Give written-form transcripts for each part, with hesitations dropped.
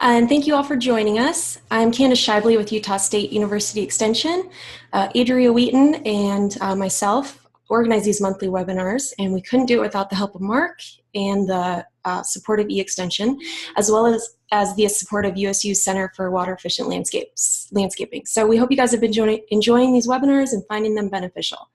And thank you all for joining us. I'm Candace Shibley with Utah State University Extension. Adria Wheaton and myself organize these monthly webinars, and we couldn't do it without the help of Mark and the support of E-Extension, as well as the support of USU's Center for Water Efficient Landscaping. So we hope you guys have been enjoying these webinars and finding them beneficial.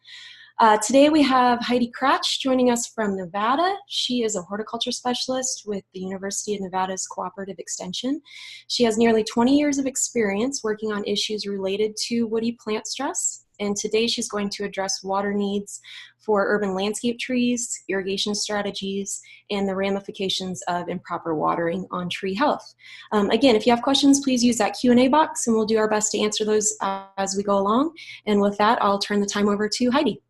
Today we have Heidi Kratsch joining us from Nevada. She is a horticulture specialist with the University of Nevada's Cooperative Extension. She has nearly 20 years of experience working on issues related to woody plant stress. And today she's going to address water needs for urban landscape trees, irrigation strategies, and the ramifications of improper watering on tree health. Again, if you have questions, please use that Q&A box and we'll do our best to answer those as we go along. And with that, I'll turn the time over to Heidi.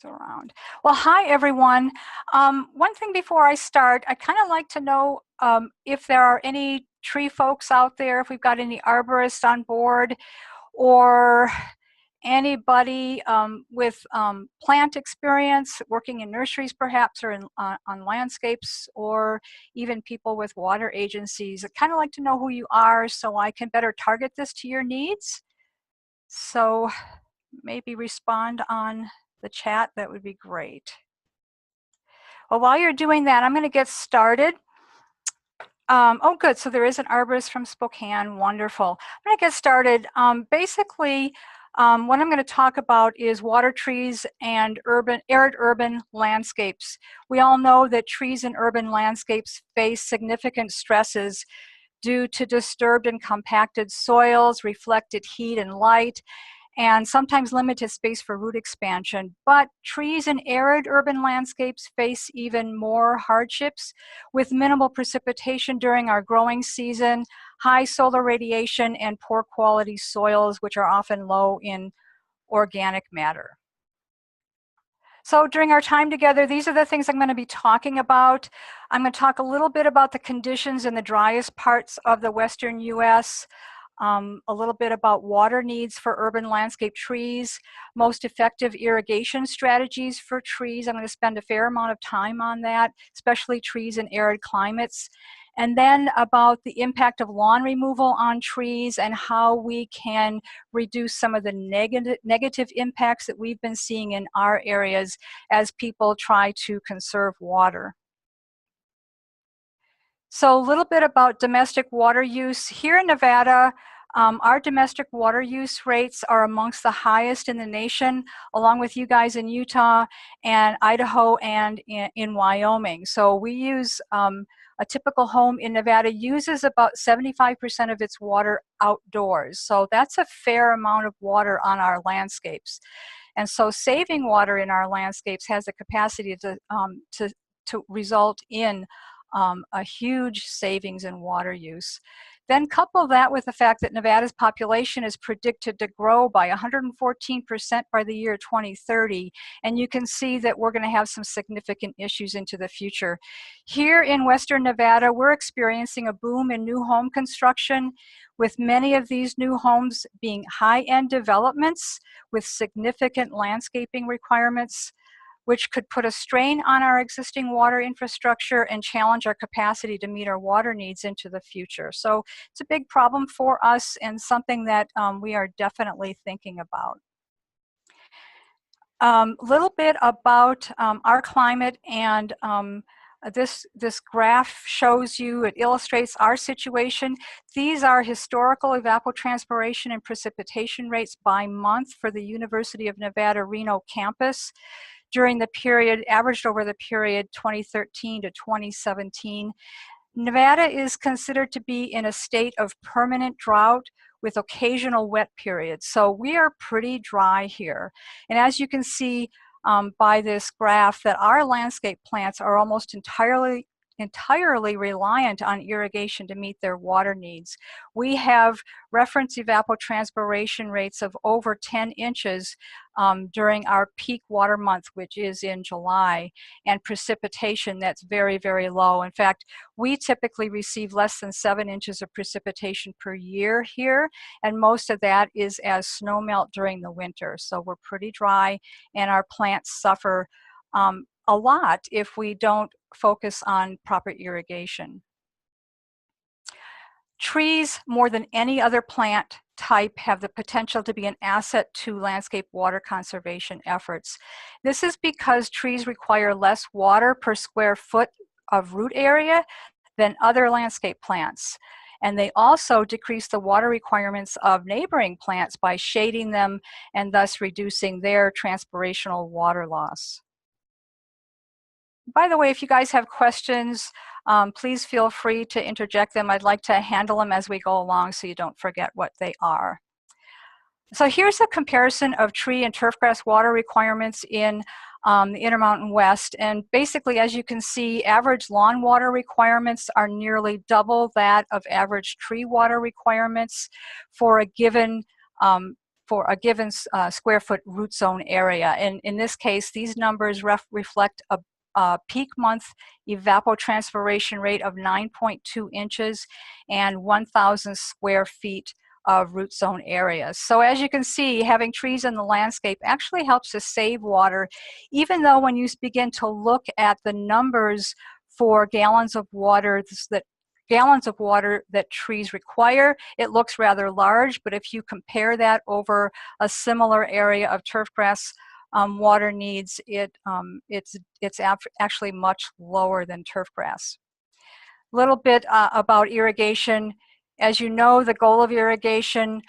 Around. Well, hi everyone. One thing before I start, I kind of like to know if there are any tree folks out there, if we've got any arborists on board, or anybody with plant experience, working in nurseries perhaps, or on landscapes, or even people with water agencies. I kind of like to know who you are so I can better target this to your needs. So maybe respond on the chat, that would be great. Well, while you're doing that, I'm going to get started. Oh, good. So there is an arborist from Spokane. Wonderful. I'm going to get started. Basically, what I'm going to talk about is water trees and arid urban landscapes. We all know that trees in urban landscapes face significant stresses due to disturbed and compacted soils, reflected heat and light, and sometimes limited space for root expansion. But trees in arid urban landscapes face even more hardships with minimal precipitation during our growing season, high solar radiation, and poor quality soils, which are often low in organic matter. So during our time together, these are the things I'm going to be talking about. I'm going to talk a little bit about the conditions in the driest parts of the western US, a little bit about water needs for urban landscape trees, most effective irrigation strategies for trees. I'm going to spend a fair amount of time on that, especially trees in arid climates. And then about the impact of lawn removal on trees and how we can reduce some of the negative impacts that we've been seeing in our areas as people try to conserve water. So a little bit about domestic water use. Here in Nevada, our domestic water use rates are amongst the highest in the nation, along with you guys in Utah and Idaho and in Wyoming. So we use, a typical home in Nevada uses about 75% of its water outdoors. So that's a fair amount of water on our landscapes. And so saving water in our landscapes has the capacity to result in a huge savings in water use. Then couple that with the fact that Nevada's population is predicted to grow by 114% by the year 2030, and you can see that we're going to have some significant issues into the future. Here in Western Nevada, we're experiencing a boom in new home construction, with many of these new homes being high-end developments with significant landscaping requirements, which could put a strain on our existing water infrastructure and challenge our capacity to meet our water needs into the future. So it's a big problem for us and something that we are definitely thinking about. A little bit about our climate, and this graph shows you, it illustrates our situation. These are historical evapotranspiration and precipitation rates by month for the University of Nevada, Reno campus during the period, averaged over the period 2013 to 2017. Nevada is considered to be in a state of permanent drought with occasional wet periods. So we are pretty dry here. And as you can see by this graph, that our landscape plants are almost entirely reliant on irrigation to meet their water needs. We have reference evapotranspiration rates of over 10 inches during our peak water month, which is in July, and precipitation that's very, very low. In fact, we typically receive less than 7 inches of precipitation per year here, and most of that is as snow melt during the winter. So we're pretty dry, and our plants suffer a lot if we don't focus on proper irrigation. Trees, more than any other plant type, have the potential to be an asset to landscape water conservation efforts. This is because trees require less water per square foot of root area than other landscape plants. And they also decrease the water requirements of neighboring plants by shading them and thus reducing their transpirational water loss. By the way, if you guys have questions, please feel free to interject them. I'd like to handle them as we go along so you don't forget what they are. So here's a comparison of tree and turfgrass water requirements in the Intermountain West. And basically, as you can see, average lawn water requirements are nearly double that of average tree water requirements for a given square foot root zone area. And in this case, these numbers reflect a peak month evapotranspiration rate of 9.2 inches and 1,000 square feet of root zone areas. So as you can see, having trees in the landscape actually helps to save water, even though when you begin to look at the numbers for gallons of water that trees require, it looks rather large. But if you compare that over a similar area of turfgrass water needs, it's actually much lower than turfgrass. A little bit about irrigation. As you know, the goal of irrigation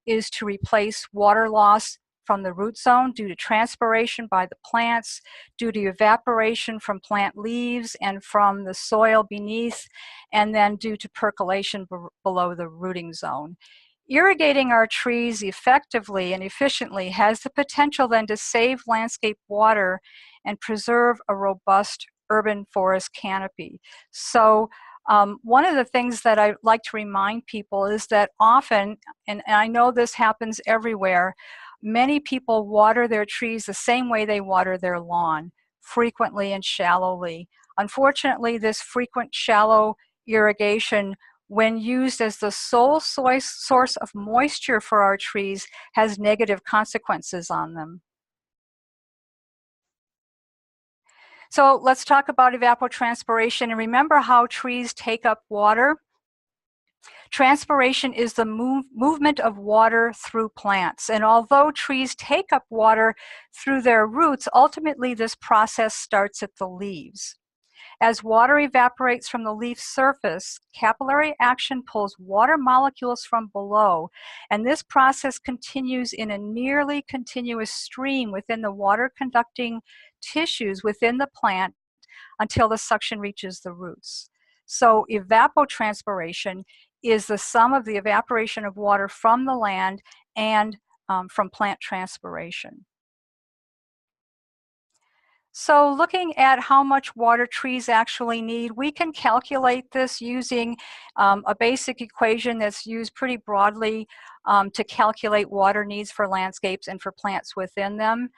is to replace water loss from the root zone due to transpiration by the plants, due to evaporation from plant leaves and from the soil beneath, and then due to percolation below the rooting zone. Irrigating our trees effectively and efficiently has the potential then to save landscape water and preserve a robust urban forest canopy. So one of the things that I like to remind people is that often, and I know this happens everywhere, many people water their trees the same way they water their lawn, frequently and shallowly. Unfortunately, this frequent shallow irrigation, when used as the sole source of moisture for our trees, has negative consequences on them. So let's talk about evapotranspiration, and remember how trees take up water. Transpiration is the movement of water through plants, and although trees take up water through their roots, ultimately this process starts at the leaves. As water evaporates from the leaf surface, capillary action pulls water molecules from below, and this process continues in a nearly continuous stream within the water-conducting tissues within the plant until the suction reaches the roots. So evapotranspiration is the sum of the evaporation of water from the land and from plant transpiration. So looking at how much water trees actually need, we can calculate this using a basic equation that's used pretty broadly to calculate water needs for landscapes and for plants within them.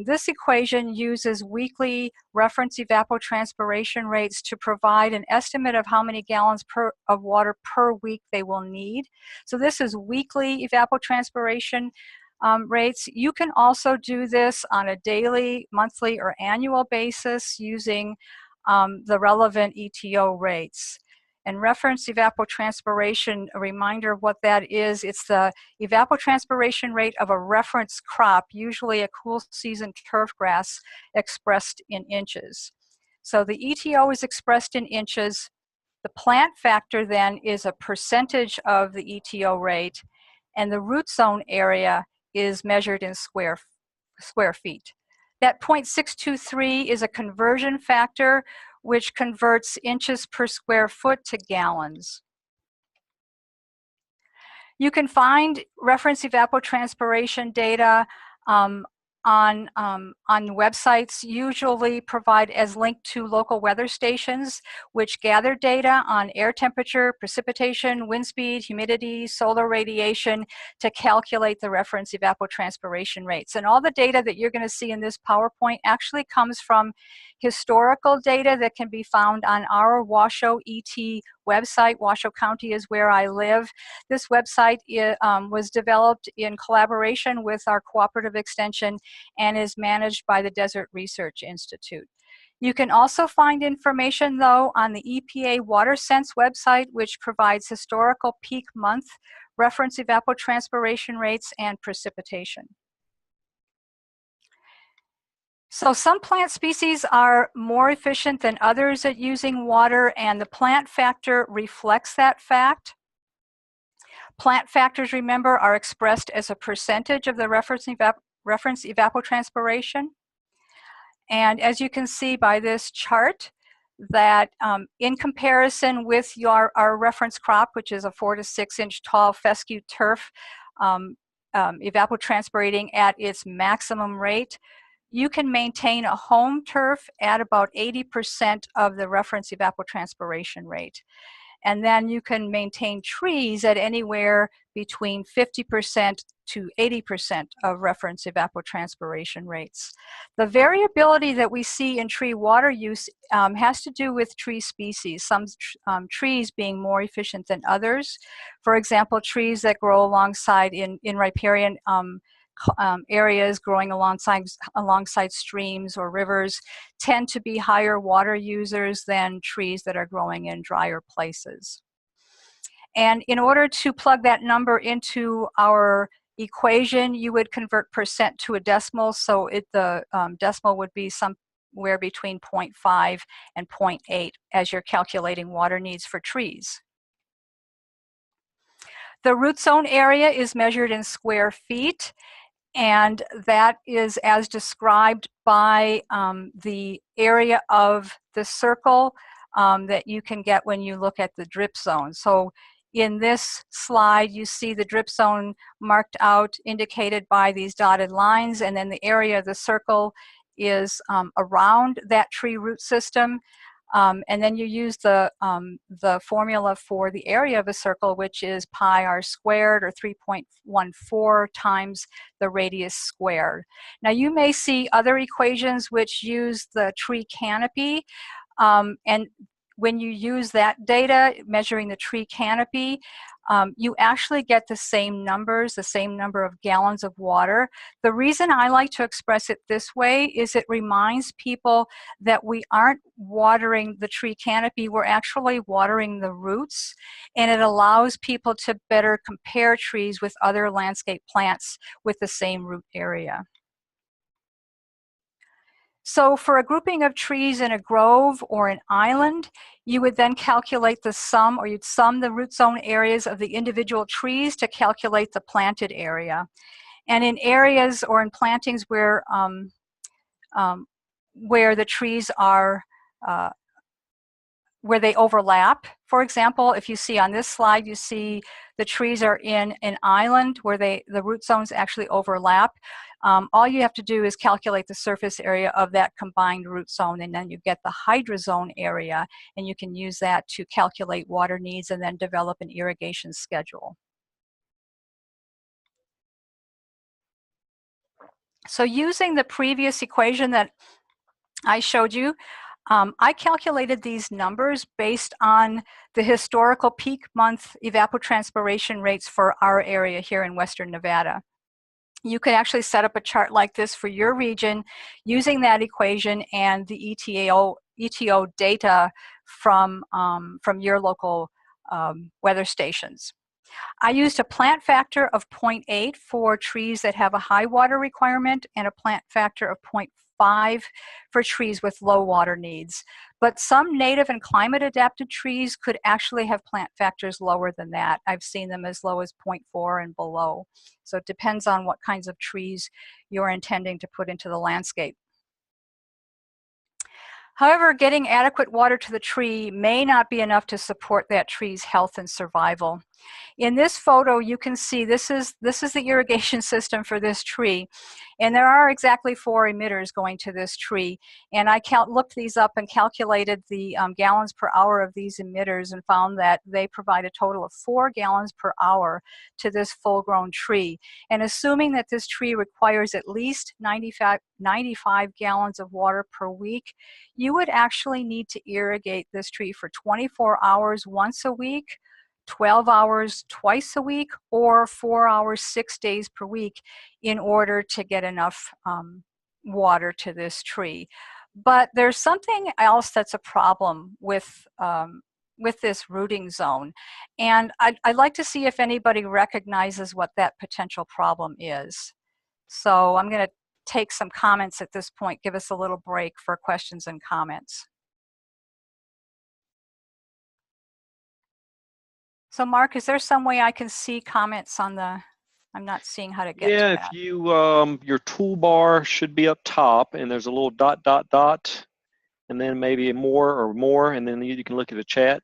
This equation uses weekly reference evapotranspiration rates to provide an estimate of how many gallons of water per week they will need. So this is weekly evapotranspiration rates. You can also do this on a daily, monthly, or annual basis using the relevant ETO rates. And reference evapotranspiration, a reminder of what that is, it's the evapotranspiration rate of a reference crop, usually a cool season turfgrass, expressed in inches. So the ETO is expressed in inches. The plant factor then is a percentage of the ETO rate, and the root zone area is measured in square feet. That 0.623 is a conversion factor which converts inches per square foot to gallons. You can find reference evapotranspiration data on websites, usually provide as linked to local weather stations, which gather data on air temperature, precipitation, wind speed, humidity, solar radiation to calculate the reference evapotranspiration rates. And all the data that you're going to see in this PowerPoint actually comes from historical data that can be found on our Washoe ET website. Washoe County is where I live. This website was developed in collaboration with our cooperative extension and is managed by the Desert Research Institute. You can also find information, though, on the EPA WaterSense website, which provides historical peak month reference evapotranspiration rates and precipitation. So some plant species are more efficient than others at using water, and the plant factor reflects that fact. Plant factors, remember, are expressed as a percentage of the reference evapotranspiration. And as you can see by this chart, that in comparison with our reference crop, which is a 4 to 6 inch tall fescue turf, evapotranspirating at its maximum rate, you can maintain a home turf at about 80% of the reference evapotranspiration rate. And then you can maintain trees at anywhere between 50% to 80% of reference evapotranspiration rates. The variability that we see in tree water use has to do with tree species, some trees being more efficient than others. For example, trees that grow alongside in riparian areas growing alongside streams or rivers tend to be higher water users than trees that are growing in drier places. And in order to plug that number into our equation, you would convert percent to a decimal, so the decimal would be somewhere between 0.5 and 0.8 as you're calculating water needs for trees. The root zone area is measured in square feet, and that is as described by the area of the circle that you can get when you look at the drip zone. So in this slide, you see the drip zone marked out, indicated by these dotted lines, and then the area of the circle is around that tree root system. And then you use the formula for the area of a circle, which is pi r squared, or 3.14 times the radius squared. Now you may see other equations which use the tree canopy, and when you use that data, measuring the tree canopy, you actually get the same numbers, the same number of gallons of water. The reason I like to express it this way is it reminds people that we aren't watering the tree canopy, we're actually watering the roots, and it allows people to better compare trees with other landscape plants with the same root area. So for a grouping of trees in a grove or an island, you would then calculate the sum, or you'd sum the root zone areas of the individual trees to calculate the planted area. And in areas or in plantings where the trees are where they overlap. For example, if you see on this slide, you see the trees are in an island where the root zones actually overlap. All you have to do is calculate the surface area of that combined root zone, and then you get the hydrozone area, and you can use that to calculate water needs and then develop an irrigation schedule. So using the previous equation that I showed you, I calculated these numbers based on the historical peak month evapotranspiration rates for our area here in Western Nevada. You could actually set up a chart like this for your region using that equation and the ETO data from your local weather stations. I used a plant factor of 0.8 for trees that have a high water requirement and a plant factor of 0.5 for trees with low water needs. But some native and climate adapted trees could actually have plant factors lower than that. I've seen them as low as 0.4 and below. So it depends on what kinds of trees you're intending to put into the landscape. However, getting adequate water to the tree may not be enough to support that tree's health and survival. In this photo, you can see this is the irrigation system for this tree. And there are exactly 4 emitters going to this tree. And I looked these up and calculated the gallons per hour of these emitters and found that they provide a total of 4 gallons per hour to this full-grown tree. And assuming that this tree requires at least 95 gallons of water per week, you would actually need to irrigate this tree for 24 hours once a week, 12 hours twice a week, or 4 hours 6 days per week in order to get enough water to this tree. But there's something else that's a problem with this rooting zone. And I'd like to see if anybody recognizes what that potential problem is. So I'm going to take some comments at this point, give us a little break for questions and comments. So Mark, is there some way I can see comments on the, I'm not seeing how to get to that. Yeah, if you, your toolbar should be up top and there's a little dot, dot, dot, and then maybe more, and then you can look at the chat.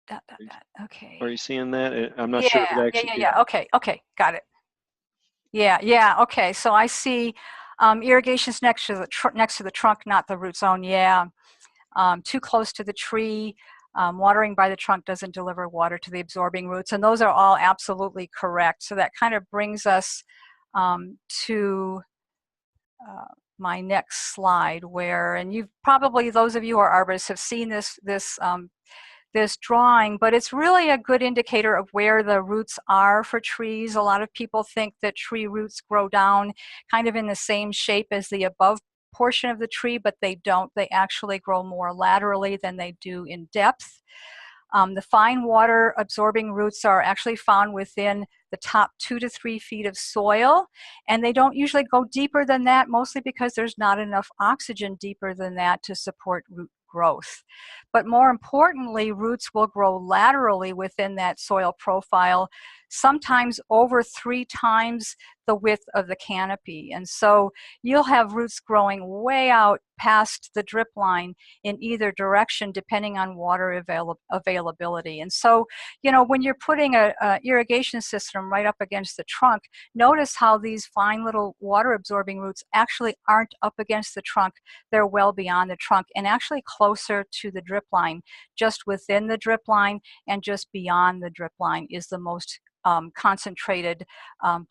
Dot, dot, dot. Okay. Are you seeing that? I'm not sure if it actually. Yeah. Okay, got it. Yeah, okay. So I see irrigation's next to the trunk, not the root zone. Yeah, too close to the tree. Watering by the trunk doesn't deliver water to the absorbing roots, and those are all absolutely correct. So that kind of brings us to my next slide, where, and you've probably, those of you who are arborists have seen this drawing, but it's really a good indicator of where the roots are for trees. A lot of people think that tree roots grow down kind of in the same shape as the above portion of the tree, but they don't. They actually grow more laterally than they do in depth. The fine water absorbing roots are actually found within the top 2 to 3 feet of soil, and they don't usually go deeper than that, mostly because there's not enough oxygen deeper than that to support root growth. But more importantly, roots will grow laterally within that soil profile, sometimes over 3 times the width of the canopy. And so you'll have roots growing way out past the drip line in either direction, depending on water availability. And so, you know, when you're putting a irrigation system right up against the trunk, notice how these fine little water absorbing roots actually aren't up against the trunk. They're well beyond the trunk and actually closer to the drip line. Just within the drip line and just beyond the drip line is the most concentrated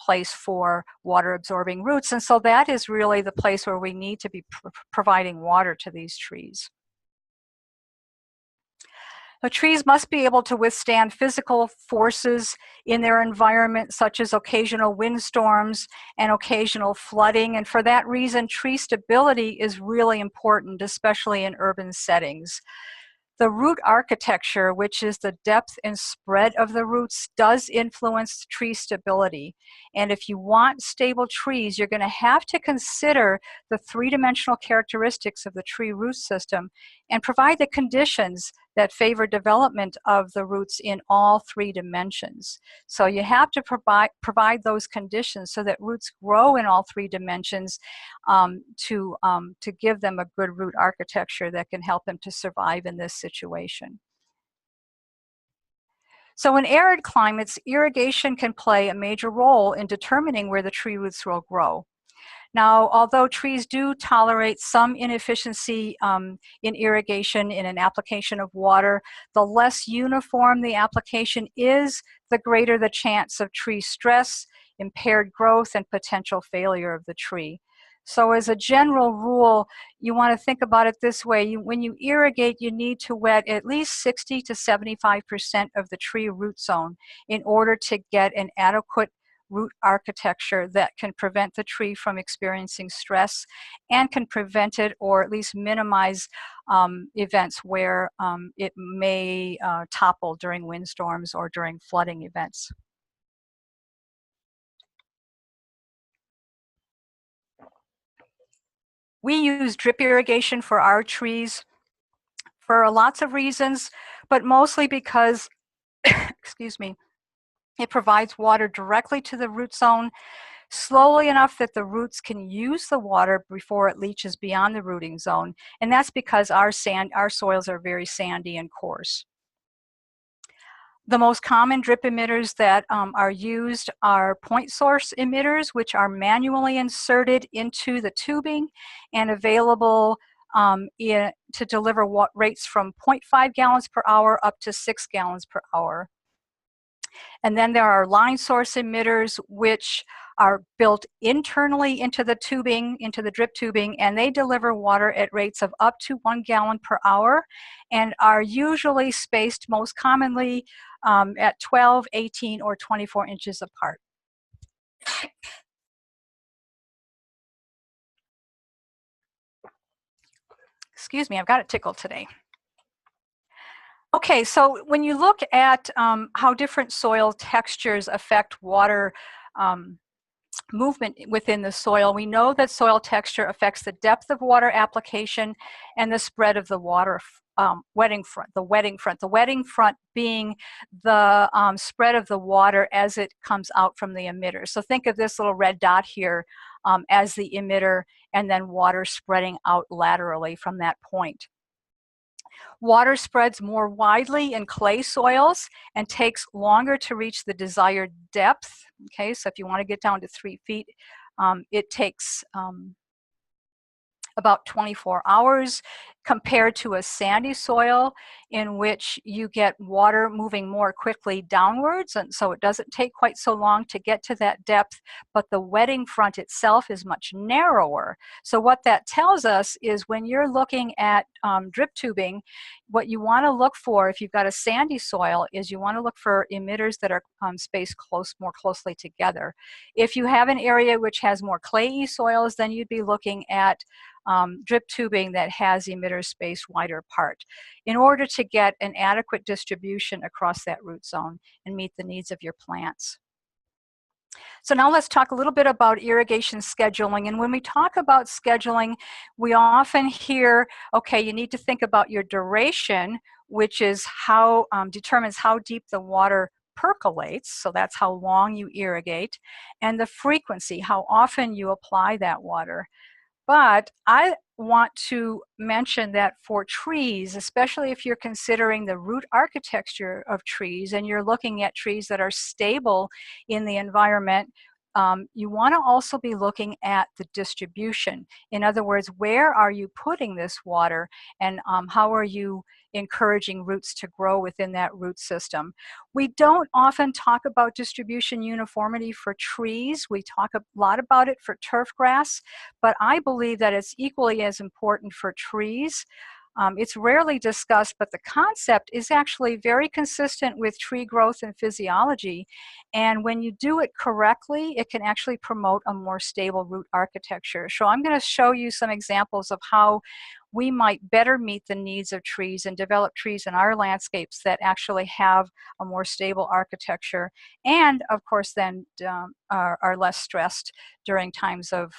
place for water absorbing roots. And so that is really the place where we need to be providing water to these trees. The trees must be able to withstand physical forces in their environment, such as occasional windstorms and occasional flooding. And for that reason, tree stability is really important, especially in urban settings. The root architecture, which is the depth and spread of the roots, does influence tree stability. And if you want stable trees, you're going to have to consider the 3-dimensional characteristics of the tree root system and provide the conditions that favor development of the roots in all 3 dimensions. So you have to provide those conditions so that roots grow in all 3 dimensions to give them a good root architecture that can help them to survive in this situation. So in arid climates, irrigation can play a major role in determining where the tree roots will grow. Now, although trees do tolerate some inefficiency in irrigation in an application of water, the less uniform the application is, the greater the chance of tree stress, impaired growth, and potential failure of the tree. So as a general rule, you want to think about it this way. When you irrigate, you need to wet at least 60 to 75% of the tree root zone in order to get an adequate root architecture that can prevent the tree from experiencing stress and can prevent it or at least minimize events where it may topple during windstorms or during flooding events. We use drip irrigation for our trees for lots of reasons, but mostly because, excuse me, it provides water directly to the root zone, slowly enough that the roots can use the water before it leaches beyond the rooting zone. And that's because our soils are very sandy and coarse. The most common drip emitters that are used are point source emitters, which are manually inserted into the tubing and available to deliver rates from 0.5 gallons per hour up to 6 gallons per hour. And then there are line source emitters, which are built internally into the tubing, into the drip tubing, and they deliver water at rates of up to 1 gallon per hour and are usually spaced most commonly at 12, 18, or 24 inches apart. Excuse me, I've got it tickled today. Okay, so when you look at how different soil textures affect water movement within the soil, we know that soil texture affects the depth of water application and the spread of the water wetting front. The wetting front being the spread of the water as it comes out from the emitter. So think of this little red dot here as the emitter, and then water spreading out laterally from that point. Water spreads more widely in clay soils and takes longer to reach the desired depth. Okay, so if you want to get down to 3 feet, it takes about 24 hours compared to a sandy soil in which you get water moving more quickly downwards, and so it doesn't take quite so long to get to that depth, but the wetting front itself is much narrower. So what that tells us is when you're looking at drip tubing, what you want to look for if you've got a sandy soil is you want to look for emitters that are spaced more closely together. If you have an area which has more clayey soils, then you'd be looking at drip tubing that has emitters spaced wider apart in order to get an adequate distribution across that root zone and meet the needs of your plants. So now let's talk a little bit about irrigation scheduling. And when we talk about scheduling, we often hear, okay, you need to think about your duration, which is how determines how deep the water percolates, so that's how long you irrigate, and the frequency, how often you apply that water. But I want to mention that for trees, especially if you're considering the root architecture of trees and you're looking at trees that are stable in the environment, you want to also be looking at the distribution. In other words, where are you putting this water, and how are you encouraging roots to grow within that root system? We don't often talk about distribution uniformity for trees. We talk a lot about it for turf grass, but I believe that it's equally as important for trees. It's rarely discussed, but the concept is actually very consistent with tree growth and physiology. And when you do it correctly, it can actually promote a more stable root architecture. So I'm going to show you some examples of how we might better meet the needs of trees and develop trees in our landscapes that actually have a more stable architecture, and of course then are less stressed during times of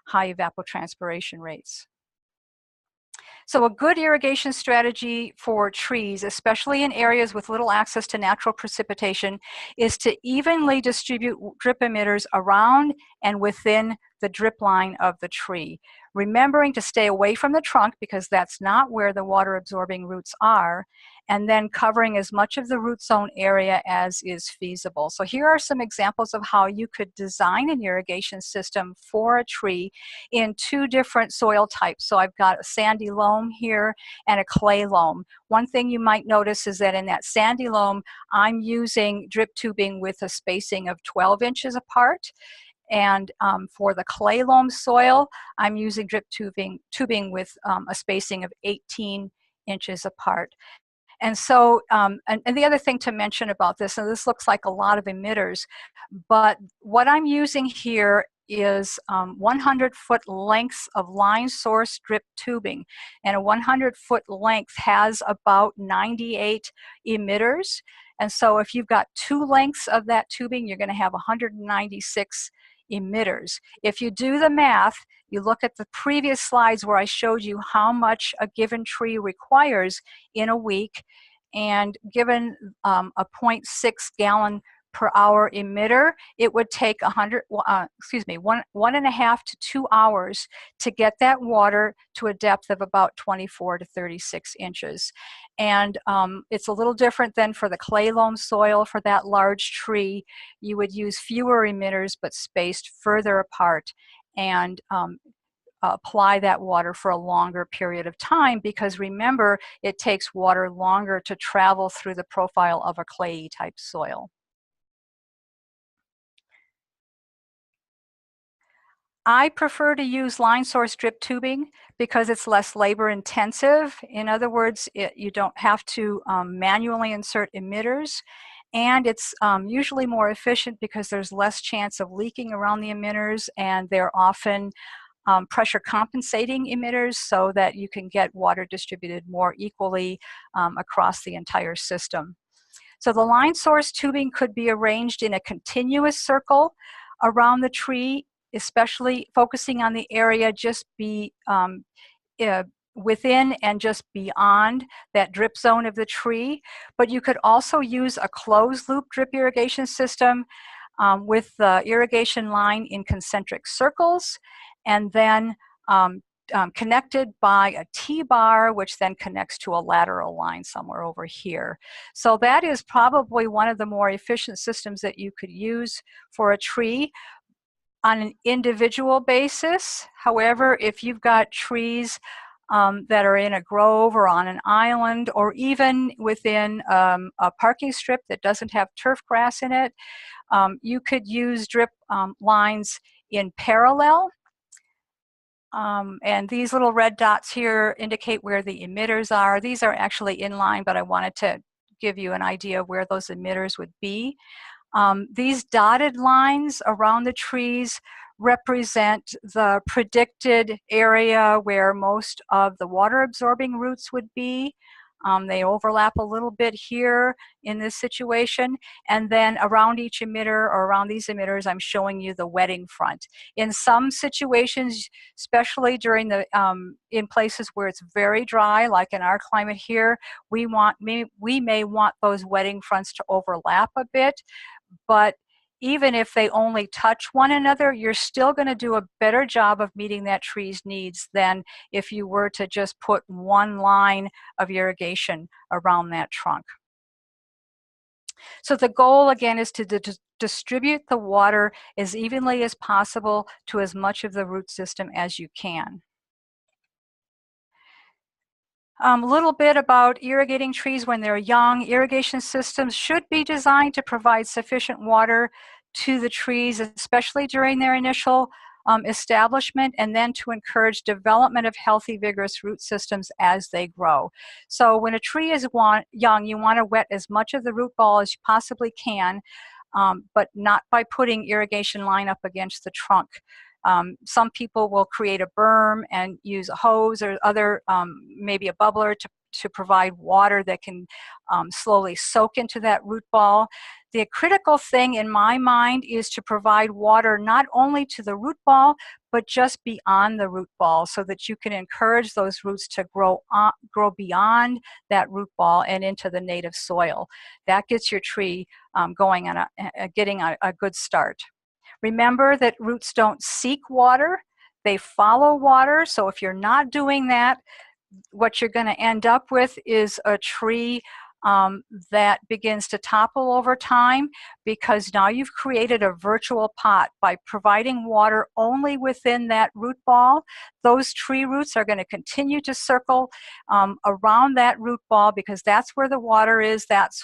high evapotranspiration rates. So a good irrigation strategy for trees, especially in areas with little access to natural precipitation, is to evenly distribute drip emitters around and within the drip line of the tree, remembering to stay away from the trunk because that's not where the water absorbing roots are, and then covering as much of the root zone area as is feasible. So here are some examples of how you could design an irrigation system for a tree in 2 different soil types. So I've got a sandy loam here and a clay loam. One thing you might notice is that in that sandy loam, I'm using drip tubing with a spacing of 12 inches apart. And for the clay loam soil, I'm using drip tubing with a spacing of 18 inches apart. And so, and the other thing to mention about this, and this looks like a lot of emitters, but what I'm using here is 100-foot lengths of line source drip tubing. And a 100-foot length has about 98 emitters. And so if you've got 2 lengths of that tubing, you're going to have 196 emitters. If you do the math, you look at the previous slides where I showed you how much a given tree requires in a week, and given a 0.6 gallon per hour emitter, it would take 1.5 to 2 hours to get that water to a depth of about 24 to 36 inches. And it's a little different than for the clay loam soil. For that large tree, you would use fewer emitters but spaced further apart, and apply that water for a longer period of time, because remember, it takes water longer to travel through the profile of a clayey type soil. I prefer to use line source drip tubing because it's less labor intensive. In other words, you don't have to manually insert emitters, and it's usually more efficient because there's less chance of leaking around the emitters, and they're often pressure compensating emitters so that you can get water distributed more equally across the entire system. So the line source tubing could be arranged in a continuous circle around the tree, especially focusing on the area just within and just beyond that drip zone of the tree. But you could also use a closed loop drip irrigation system with the irrigation line in concentric circles, and then connected by a T-bar, which then connects to a lateral line somewhere over here. So that is probably one of the more efficient systems that you could use for a tree on an individual basis. However, if you've got trees that are in a grove or on an island, or even within a parking strip that doesn't have turf grass in it, you could use drip lines in parallel. And these little red dots here indicate where the emitters are. These are actually in line, but I wanted to give you an idea of where those emitters would be. These dotted lines around the trees represent the predicted area where most of the water absorbing roots would be. They overlap a little bit here in this situation, and then around each emitter, or around these emitters, I'm showing you the wetting front. In some situations, especially during the in places where it's very dry, like in our climate here, we may want those wetting fronts to overlap a bit, but even if they only touch one another, you're still going to do a better job of meeting that tree's needs than if you were to just put one line of irrigation around that trunk. So the goal, again, is to distribute the water as evenly as possible to as much of the root system as you can. A little bit about irrigating trees when they're young. Irrigation systems should be designed to provide sufficient water to the trees, especially during their initial establishment, and then to encourage development of healthy, vigorous root systems as they grow. So when a tree is young, you want to wet as much of the root ball as you possibly can, but not by putting irrigation line up against the trunk. Some people will create a berm and use a hose or other, maybe a bubbler to provide water that can slowly soak into that root ball. The critical thing in my mind is to provide water not only to the root ball, but just beyond the root ball, so that you can encourage those roots to grow beyond that root ball and into the native soil. That gets your tree going on getting a good start. Remember that roots don't seek water, they follow water. So if you're not doing that, what you're going to end up with is a tree that begins to topple over time, because now you've created a virtual pot by providing water only within that root ball. Those tree roots are going to continue to circle around that root ball, because that's where the water is, that's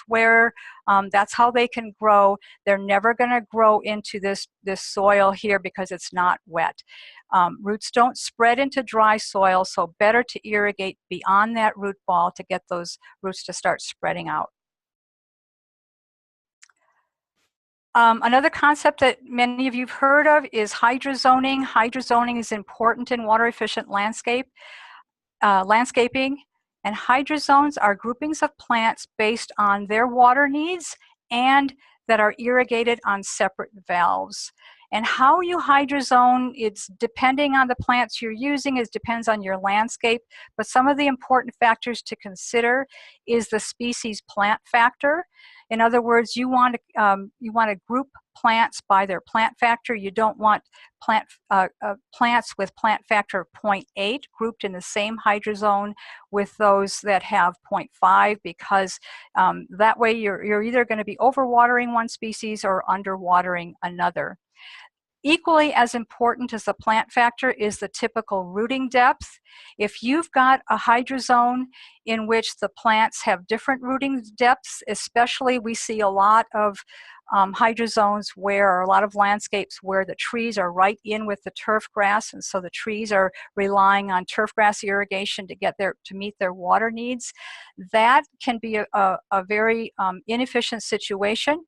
how they can grow. They're never going to grow into this soil here because it's not wet. Roots don't spread into dry soil, so better to irrigate beyond that root ball to get those roots to start spreading out. Another concept that many of you have heard of is hydrozoning. Hydrozoning is important in water efficient landscaping, and hydrozones are groupings of plants based on their water needs and that are irrigated on separate valves. And how you hydrozone, it's depending on the plants you're using, it depends on your landscape, but some of the important factors to consider is the species plant factor. In other words, you want to group plants by their plant factor. You don't want plants with plant factor of 0.8 grouped in the same hydrozone with those that have 0.5, because that way you're either going to be overwatering one species or underwatering another. Equally as important as the plant factor is the typical rooting depth. If you've got a hydrozone in which the plants have different rooting depths, especially we see a lot of hydrozones or a lot of landscapes where the trees are right in with the turf grass, and so the trees are relying on turf grass irrigation to meet their water needs. That can be a very inefficient situation.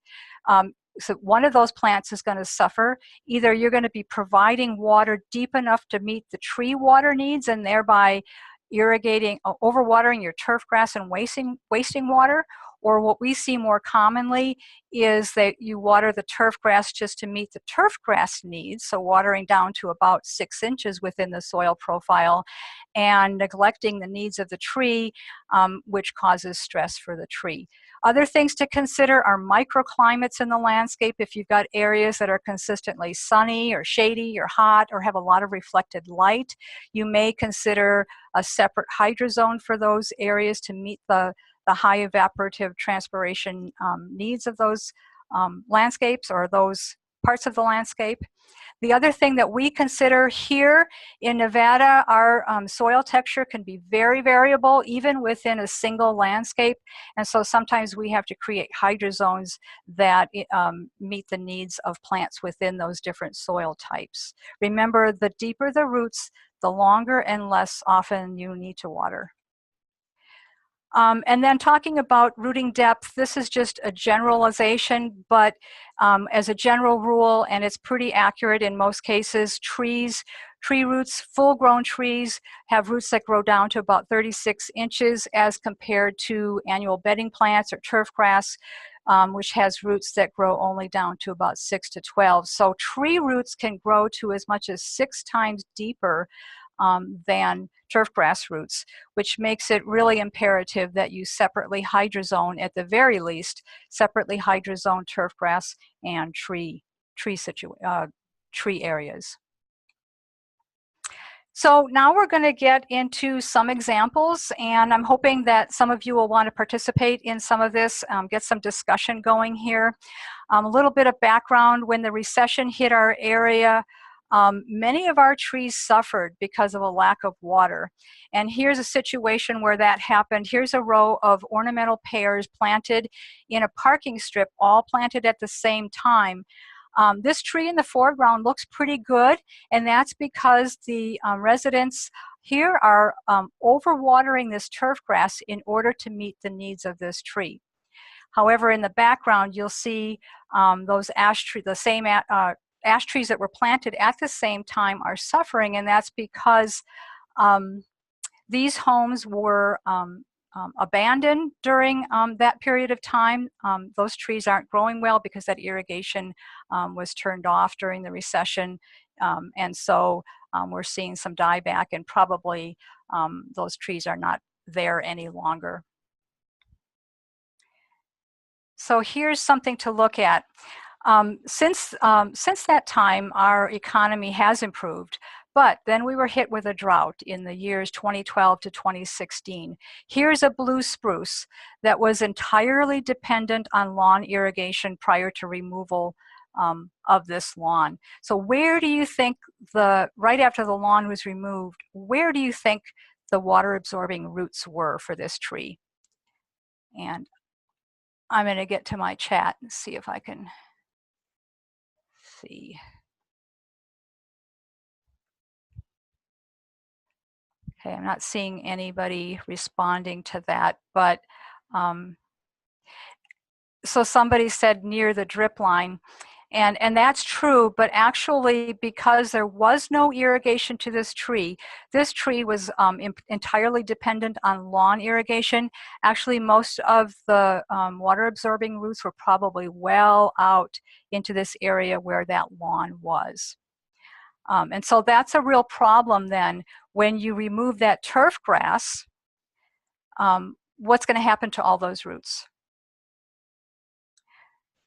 so one of those plants is going to suffer. Either you're going to be providing water deep enough to meet the tree water needs and thereby irrigating, overwatering your turf grass and wasting water, or what we see more commonly is that you water the turf grass just to meet the turf grass needs, so watering down to about 6 inches within the soil profile, and neglecting the needs of the tree, which causes stress for the tree. Other things to consider are microclimates in the landscape. If you've got areas that are consistently sunny or shady or hot or have a lot of reflected light, you may consider a separate hydrozone for those areas to meet the high evaporative transpiration needs of those landscapes or those parts of the landscape. The other thing that we consider here in Nevada, our soil texture can be very variable even within a single landscape, and so sometimes we have to create hydrozones that meet the needs of plants within those different soil types. Remember, the deeper the roots, the longer and less often you need to water. And then talking about rooting depth, this is just a generalization, but as a general rule, and it's pretty accurate in most cases, tree roots, full-grown trees, have roots that grow down to about 36 inches as compared to annual bedding plants or turf grass, which has roots that grow only down to about 6 to 12. So tree roots can grow to as much as 6 times deeper than turf grass roots, which makes it really imperative that you separately hydrozone, at the very least, separately hydrozone turf grass and tree areas. So now we're going to get into some examples, and I'm hoping that some of you will want to participate in some of this, get some discussion going here. A little bit of background: when the recession hit our area, many of our trees suffered because of a lack of water. And here's a situation where that happened. Here's a row of ornamental pears planted in a parking strip, all planted at the same time. This tree in the foreground looks pretty good, and that's because the residents here are overwatering this turf grass in order to meet the needs of this tree. However, in the background, you'll see those ash trees, the same ash trees that were planted at the same time are suffering, and that's because these homes were abandoned during that period of time. Those trees aren't growing well because that irrigation was turned off during the recession, and so we're seeing some dieback, and probably those trees are not there any longer. So here's something to look at. Since that time, our economy has improved, but then we were hit with a drought in the years 2012 to 2016. Here's a blue spruce that was entirely dependent on lawn irrigation prior to removal of this lawn. So where do you think, right after the lawn was removed, where do you think the water absorbing roots were for this tree? And I'm going to get to my chat and see if I can see. Okay, I'm not seeing anybody responding to that, but so somebody said near the drip line, and that's true, but actually because there was no irrigation to this tree was entirely dependent on lawn irrigation. Actually, most of the water absorbing roots were probably well out into this area where that lawn was. And so that's a real problem then. When you remove that turf grass, what's going to happen to all those roots?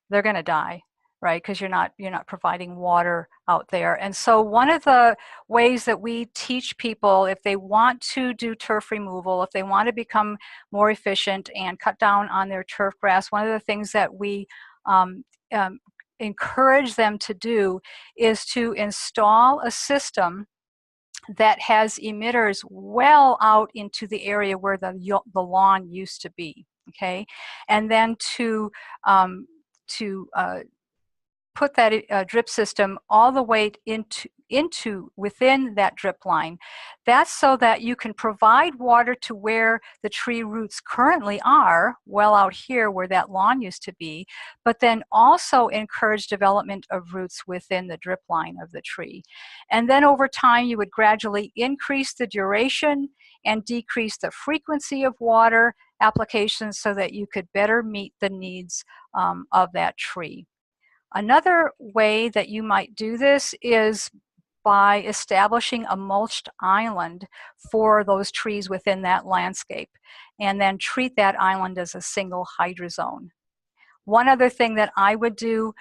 They're going to die, right? Because you're not providing water out there. And so one of the ways that we teach people, if they want to do turf removal, if they want to become more efficient and cut down on their turf grass, one of the things that we encourage them to do is to install a system that has emitters well out into the area where the lawn used to be, okay? And then to put that drip system all the way within that drip line. That's so that you can provide water to where the tree roots currently are, well out here where that lawn used to be, but then also encourage development of roots within the drip line of the tree. And then over time, you would gradually increase the duration and decrease the frequency of water applications so that you could better meet the needs of that tree. Another way that you might do this is by establishing a mulched island for those trees within that landscape, and then treat that island as a single hydrozone. One other thing that I would do,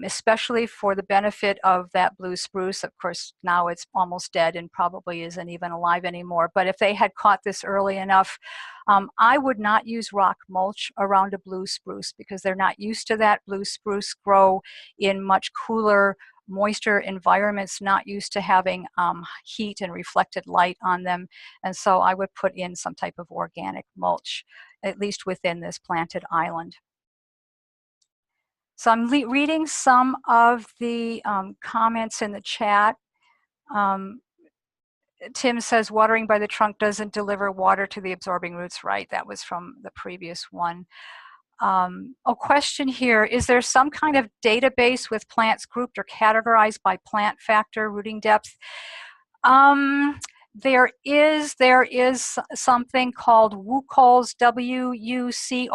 especially for the benefit of that blue spruce, of course now it's almost dead and probably isn't even alive anymore, but if they had caught this early enough, I would not use rock mulch around a blue spruce because they're not used to that. Blue spruce grow in much cooler, moisture environments, not used to having heat and reflected light on them, and so I would put in some type of organic mulch, at least within this planted island. So I'm reading some of the comments in the chat. Tim says watering by the trunk doesn't deliver water to the absorbing roots. Right, that was from the previous one. A question here, is there some kind of database with plants grouped or categorized by plant factor, rooting depth? There is something called WUCOLS, WUCOLS,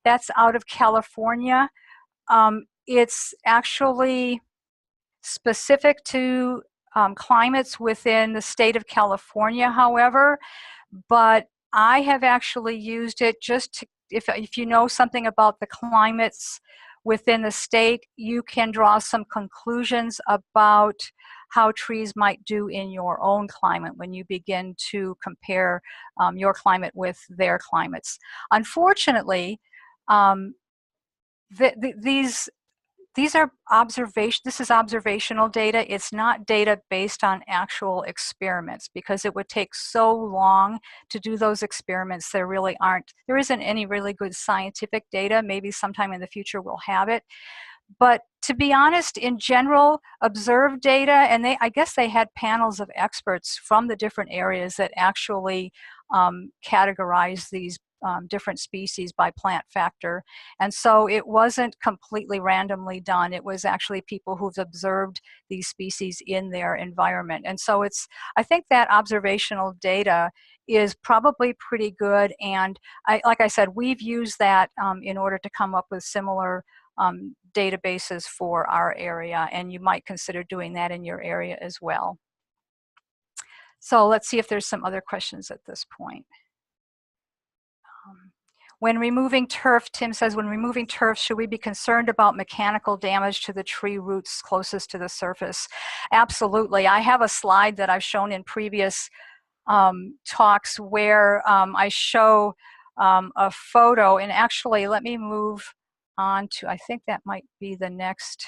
that's out of California. It's actually specific to climates within the state of California, however, but I have actually used it just to, if you know something about the climates within the state, you can draw some conclusions about how trees might do in your own climate when you begin to compare your climate with their climates. Unfortunately, these are this is observational data. It's not data based on actual experiments because it would take so long to do those experiments. There isn't any really good scientific data. Maybe sometime in the future we'll have it. But to be honest, in general, observed data, and I guess they had panels of experts from the different areas that actually categorize these different species by plant factor. And so it wasn't completely randomly done. It was actually people who've observed these species in their environment. And so I think that observational data is probably pretty good. And like I said, we've used that in order to come up with similar databases for our area, and you might consider doing that in your area as well. So let's see if there's some other questions at this point. When removing turf, Tim says, when removing turf, should we be concerned about mechanical damage to the tree roots closest to the surface? Absolutely. I have a slide that I've shown in previous talks where I show a photo, and actually let me move on to, I think that might be the next.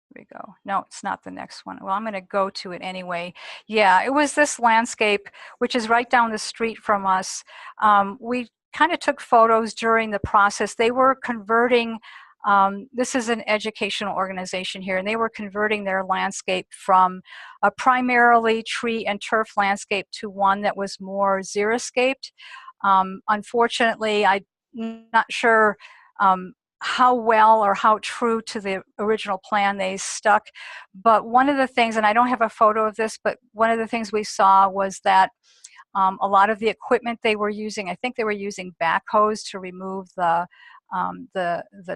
Here we go. No, it's not the next one. Well, I'm going to go to it anyway. Yeah, it was this landscape, which is right down the street from us. We kind of took photos during the process. They were converting, this is an educational organization here, and they were converting their landscape from a primarily tree and turf landscape to one that was more xeriscaped. Unfortunately, I'm not sure how well or how true to the original plan they stuck. But one of the things, and I don't have a photo of this, but one of the things we saw was that a lot of the equipment they were using, I think they were using backhoes to remove the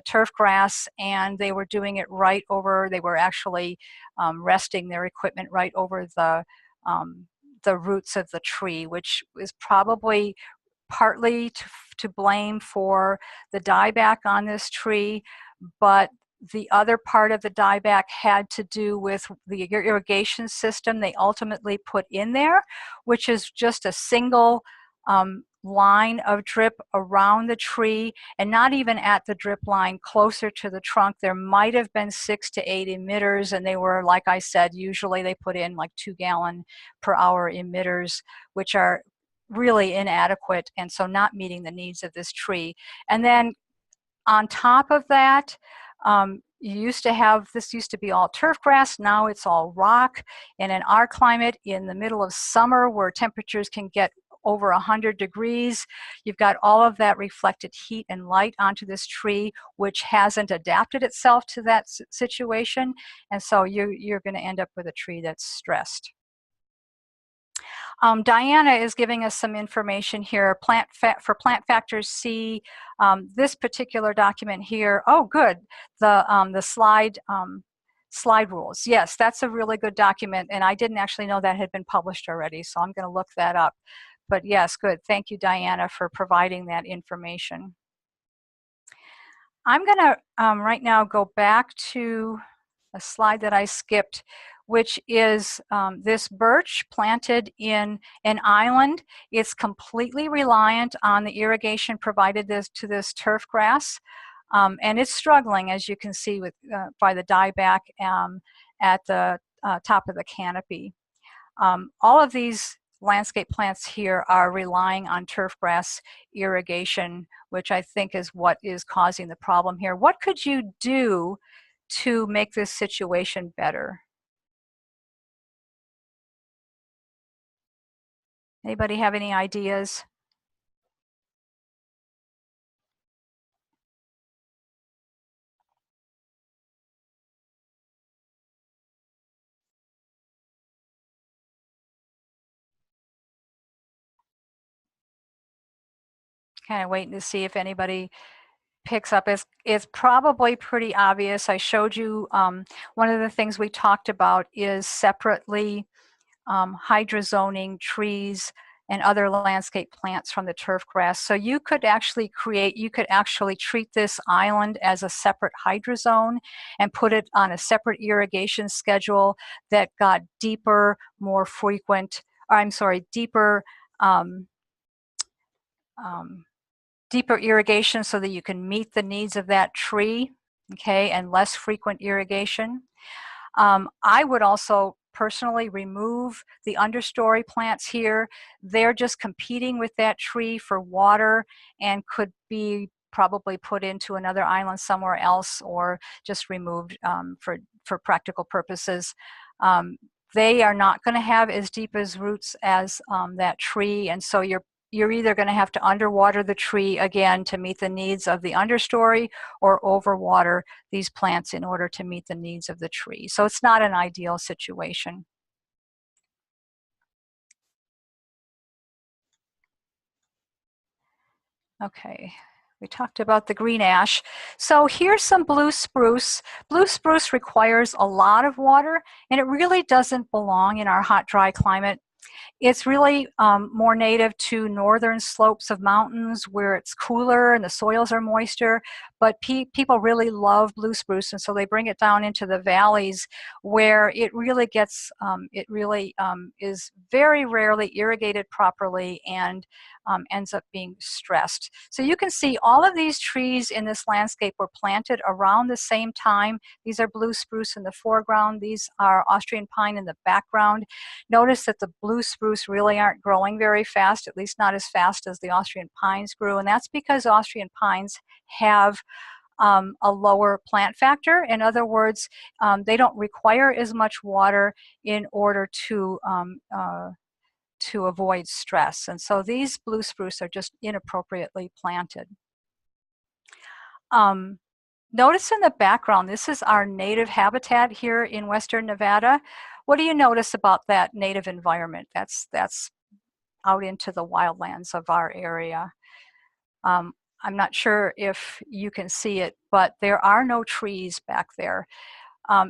turf grass, and they were doing it right over, they were actually resting their equipment right over the roots of the tree, which is probably partly to blame for the dieback on this tree, but the other part of the dieback had to do with the irrigation system they ultimately put in there, which is just a single line of drip around the tree, and not even at the drip line, closer to the trunk. There might have been 6 to 8 emitters, and they were, like I said, usually they put in like 2-gallon per hour emitters, which are really inadequate, and so not meeting the needs of this tree. And then On top of that, you used to have, this used to be all turf grass, now it's all rock. And in our climate, in the middle of summer where temperatures can get over 100 degrees, you've got all of that reflected heat and light onto this tree, which hasn't adapted itself to that situation. And so you're going to end up with a tree that's stressed. Diana is giving us some information here. For plant factors C, this particular document here. Oh, good. The slide rules. Yes, that's a really good document, and I didn't actually know that had been published already, so I'm going to look that up. But yes, good. Thank you, Diana, for providing that information. I'm going to right now go back to a slide that I skipped, which is this birch planted in an island. It's completely reliant on the irrigation provided to this turf grass, and it's struggling, as you can see with by the dieback at the top of the canopy. All of these landscape plants here are relying on turf grass irrigation, which I think is what is causing the problem here. What could you do to make this situation better? Anybody have any ideas? Kind of waiting to see if anybody picks up. It's probably pretty obvious. I showed you one of the things we talked about is separately hydrozoning trees and other landscape plants from the turf grass. So you could actually treat this island as a separate hydrozone and put it on a separate irrigation schedule that got deeper, more frequent, deeper deeper irrigation so that you can meet the needs of that tree, okay, and less frequent irrigation. I would also personally remove the understory plants here. They're just competing with that tree for water and could be probably put into another island somewhere else or just removed for practical purposes. They are not going to have as deep as roots as that tree, and so you're either going to have to underwater the tree again to meet the needs of the understory or overwater these plants in order to meet the needs of the tree. So it's not an ideal situation. Okay, we talked about the green ash. So here's some blue spruce. Blue spruce requires a lot of water, and it really doesn't belong in our hot, dry climate. It's really more native to northern slopes of mountains where it's cooler and the soils are moister, but people really love blue spruce, and so they bring it down into the valleys where it really gets, is very rarely irrigated properly and ends up being stressed. So you can see all of these trees in this landscape were planted around the same time. These are blue spruce in the foreground. These are Austrian pine in the background. Notice that the blue spruce really aren't growing very fast, at least not as fast as the Austrian pines grew, and that's because Austrian pines have a lower plant factor. In other words, they don't require as much water in order to avoid stress. And so these blue spruce are just inappropriately planted. Notice in the background, this is our native habitat here in Western Nevada. What do you notice about that native environment? That's out into the wildlands of our area. I'm not sure if you can see it, but there are no trees back there.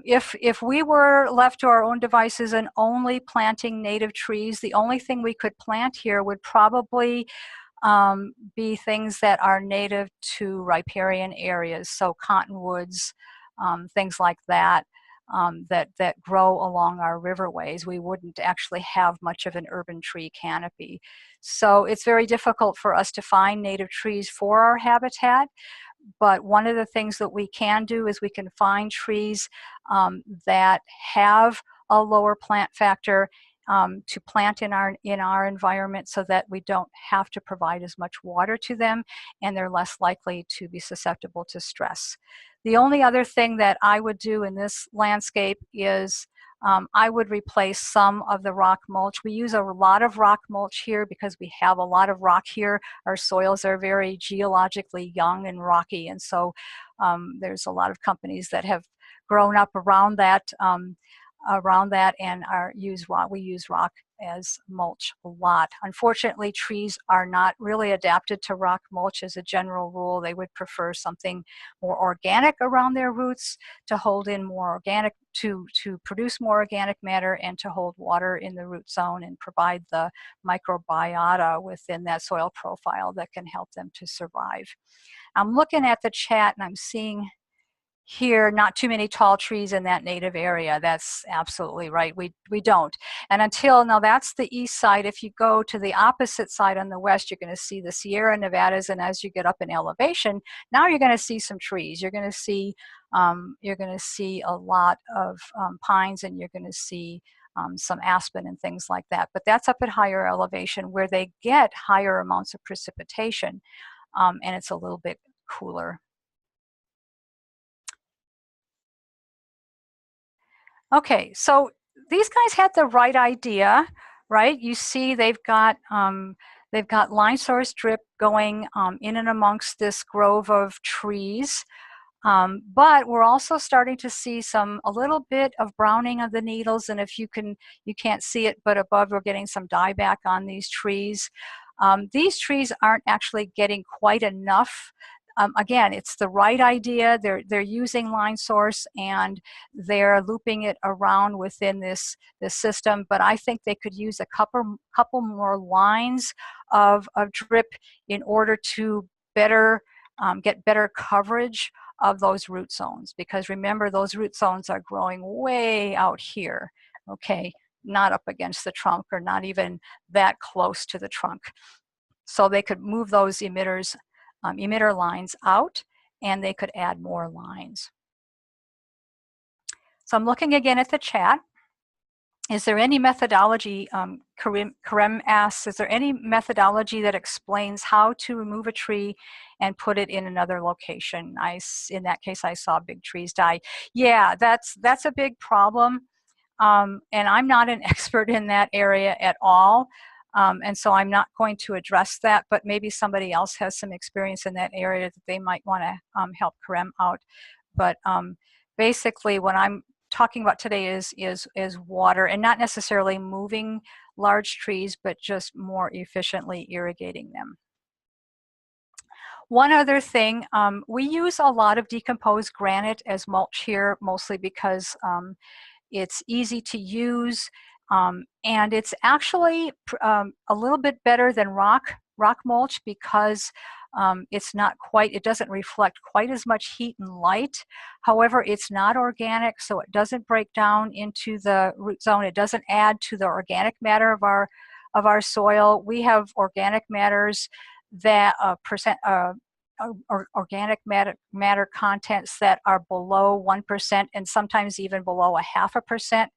If we were left to our own devices and only planting native trees, the only thing we could plant here would probably be things that are native to riparian areas, so cottonwoods, things like that, that grow along our riverways. We wouldn't actually have much of an urban tree canopy. So it's very difficult for us to find native trees for our habitat. But one of the things that we can do is we can find trees that have a lower plant factor to plant in our environment so that we don't have to provide as much water to them, and they're less likely to be susceptible to stress. The only other thing that I would do in this landscape is I would replace some of the rock mulch. We use a lot of rock mulch here because we have a lot of rock here. Our soils are very geologically young and rocky, and so there's a lot of companies that have grown up around that and we use rock as mulch a lot. Unfortunately, trees are not really adapted to rock mulch as a general rule. They would prefer something more organic around their roots to hold in more organic, to produce more organic matter and to hold water in the root zone and provide the microbiota within that soil profile that can help them to survive. I'm looking at the chat and I'm seeing here not too many tall trees in that native area. That's absolutely right. We don't. And now that's the east side. If you go to the opposite side on the west, you're going to see the Sierra Nevadas, and as you get up in elevation, now you're going to see some trees. You're going to see a lot of pines, and you're going to see some aspen and things like that. But that's up at higher elevation where they get higher amounts of precipitation, and it's a little bit cooler. Okay, so these guys had the right idea, right? You see they've got line source drip going in and amongst this grove of trees. But we're also starting to see a little bit of browning of the needles, and you can't see it, but above we're getting some dieback on these trees. These trees aren't actually getting quite enough. Again, it's the right idea. They're using line source and they're looping it around within this system, but I think they could use a couple more lines of drip in order to get better coverage of those root zones, because remember, those root zones are growing way out here, okay, not up against the trunk or not even that close to the trunk. So they could move those emitter lines out, and they could add more lines. So I'm looking again at the chat. Is there any methodology, Karem asks, is there any methodology that explains how to remove a tree and put it in another location? In that case, I saw big trees die. Yeah, that's a big problem. And I'm not an expert in that area at all. And so I'm not going to address that, but maybe somebody else has some experience in that area that they might want to help Karem out. But basically what I'm talking about today is water, and not necessarily moving large trees, but just more efficiently irrigating them. One other thing, we use a lot of decomposed granite as mulch here, mostly because it's easy to use, and it's actually a little bit better than rock mulch because it doesn't reflect quite as much heat and light. However, it's not organic, so it doesn't break down into the root zone. It doesn't add to the organic matter of our soil. We have organic matters that organic matter contents that are below 1% and sometimes even below 0.5%.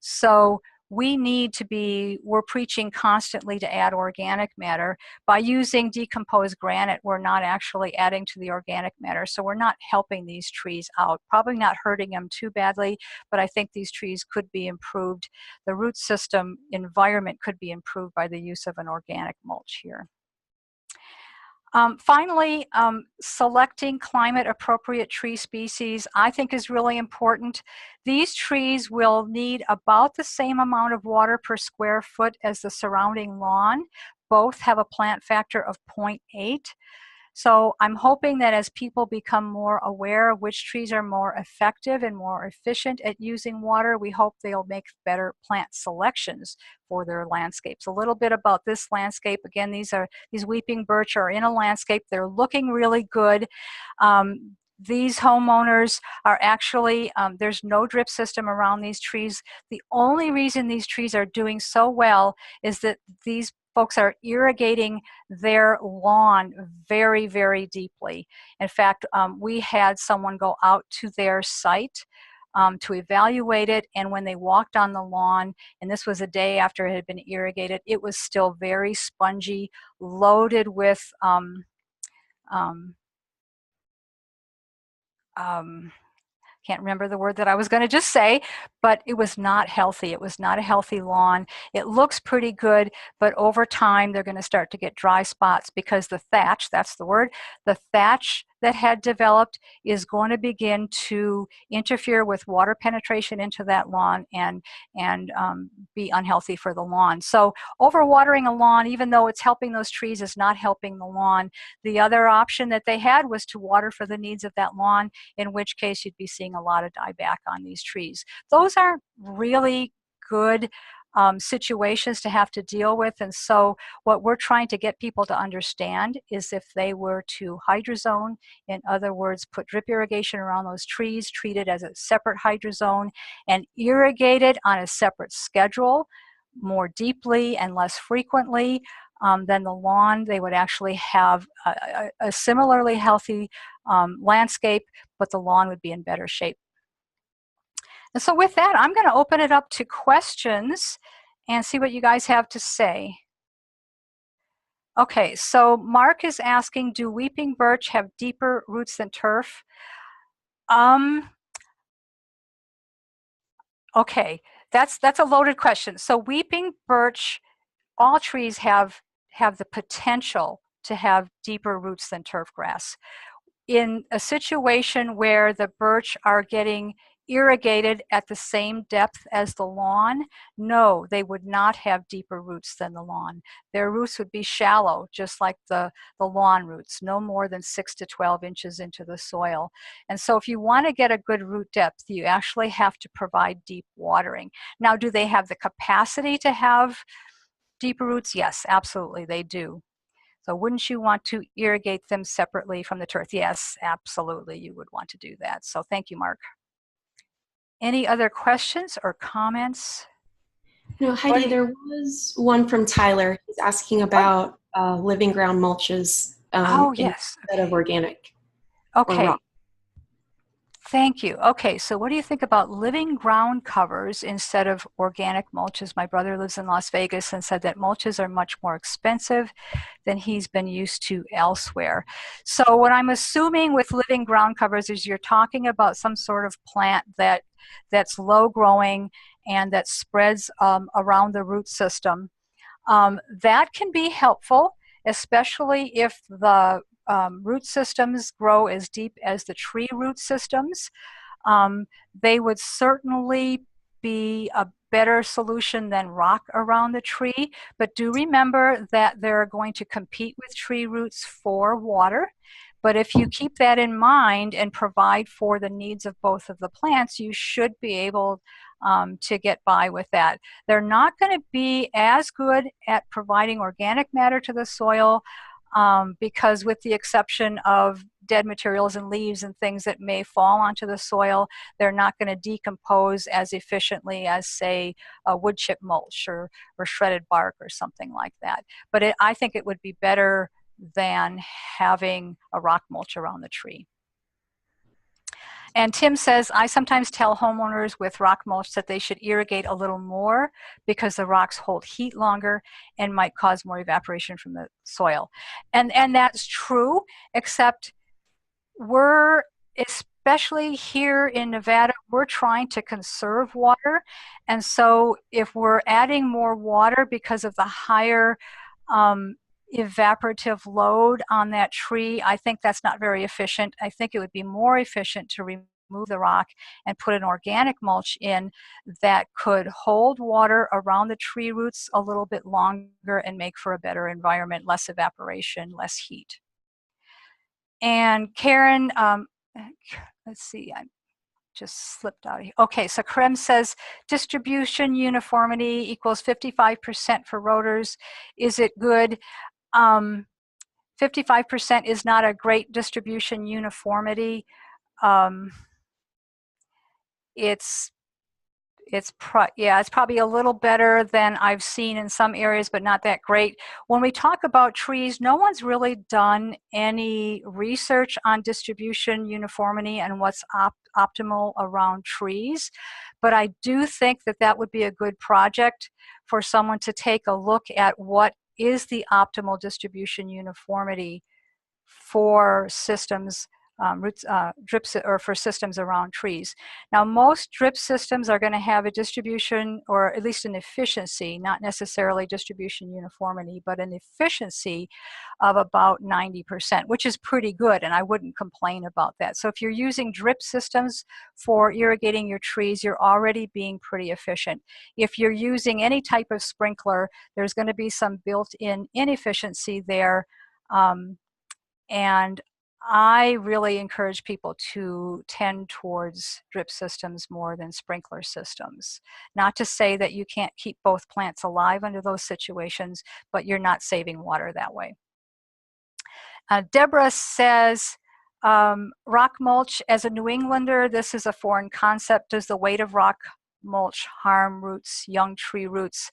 So we're preaching constantly to add organic matter. By using decomposed granite, we're not actually adding to the organic matter, so we're not helping these trees out. Probably not hurting them too badly, but I think these trees could be improved. The root system environment could be improved by the use of an organic mulch here. Finally, selecting climate appropriate tree species I think is really important. These trees will need about the same amount of water per square foot as the surrounding lawn. Both have a plant factor of 0.8. So I'm hoping that as people become more aware of which trees are more effective and more efficient at using water, we hope they'll make better plant selections for their landscapes. A little bit about this landscape. Again, these weeping birch are in a landscape. They're looking really good. These homeowners are actually, there's no drip system around these trees. The only reason these trees are doing so well is that these folks are irrigating their lawn very, very deeply. In fact, we had someone go out to their site to evaluate it. And when they walked on the lawn, and this was a day after it had been irrigated, it was still very spongy, loaded with can't remember the word that I was going to just say, but it was not healthy. It was not a healthy lawn. It looks pretty good, but over time they're going to start to get dry spots because the thatch, that's the word, the thatch that had developed is going to begin to interfere with water penetration into that lawn and be unhealthy for the lawn. So overwatering a lawn, even though it's helping those trees, is not helping the lawn. The other option that they had was to water for the needs of that lawn, in which case you'd be seeing a lot of dieback on these trees. Those are really good situations to have to deal with. And so what we're trying to get people to understand is if they were to hydrozone, in other words, put drip irrigation around those trees, treat it as a separate hydrozone, and irrigate it on a separate schedule, more deeply and less frequently, then the lawn, they would actually have a similarly healthy landscape, but the lawn would be in better shape. And so with that, I'm going to open it up to questions and see what you guys have to say. Okay, so Mark is asking, do weeping birch have deeper roots than turf? Okay, that's a loaded question. So weeping birch, all trees have the potential to have deeper roots than turf grass. In a situation where the birch are getting irrigated at the same depth as the lawn, no, they would not have deeper roots than the lawn. Their roots would be shallow, just like the lawn roots, no more than 6 to 12 inches into the soil. And so if you want to get a good root depth, you actually have to provide deep watering. Now, do they have the capacity to have deeper roots? Yes, absolutely, they do. So wouldn't you want to irrigate them separately from the turf? Yes, absolutely, you would want to do that. So thank you, Mark. Any other questions or comments? No, Heidi, there was one from Tyler. He's asking about living ground mulches Yes. instead of organic. Okay. Thank you. Okay, so what do you think about living ground covers instead of organic mulches? My brother lives in Las Vegas and said that mulches are much more expensive than he's been used to elsewhere. So what I'm assuming with living ground covers is you're talking about some sort of plant that's low growing and that spreads around the root system. That can be helpful, especially if the root systems grow as deep as the tree root systems. They would certainly be a better solution than rock around the tree, but do remember that they're going to compete with tree roots for water. But if you keep that in mind and provide for the needs of both of the plants, you should be able to get by with that. They're not going to be as good at providing organic matter to the soil because with the exception of dead materials and leaves and things that may fall onto the soil, they're not going to decompose as efficiently as, say, a wood chip mulch or shredded bark or something like that. But I think it would be better than having a rock mulch around the tree. And Tim says, I sometimes tell homeowners with rock mulch that they should irrigate a little more because the rocks hold heat longer and might cause more evaporation from the soil. And that's true, except we're, especially here in Nevada, we're trying to conserve water. And so if we're adding more water because of the higher evaporative load on that tree, I think that's not very efficient. I think it would be more efficient to remove the rock and put an organic mulch in that could hold water around the tree roots a little bit longer and make for a better environment, less evaporation, less heat. And Karen, let's see, I just slipped out of here. Okay, so Krem says distribution uniformity equals 55% for rotors. Is it good? 55% is not a great distribution uniformity. It's It's probably a little better than I've seen in some areas, but not that great. When we talk about trees, no one's really done any research on distribution uniformity and what's optimal around trees. But I do think that that would be a good project for someone to take a look at what is the optimal distribution uniformity for systems, or for systems around trees. Now, most drip systems are going to have a distribution, or at least an efficiency, not necessarily distribution uniformity, but an efficiency of about 90%, which is pretty good, and I wouldn't complain about that. So if you're using drip systems for irrigating your trees, you're already being pretty efficient. If you're using any type of sprinkler, there's going to be some built-in inefficiency there. And I really encourage people to tend towards drip systems more than sprinkler systems. Not to say that you can't keep both plants alive under those situations, but you're not saving water that way. Deborah says, rock mulch, as a New Englander, this is a foreign concept. Does the weight of rock mulch harm roots, young tree roots?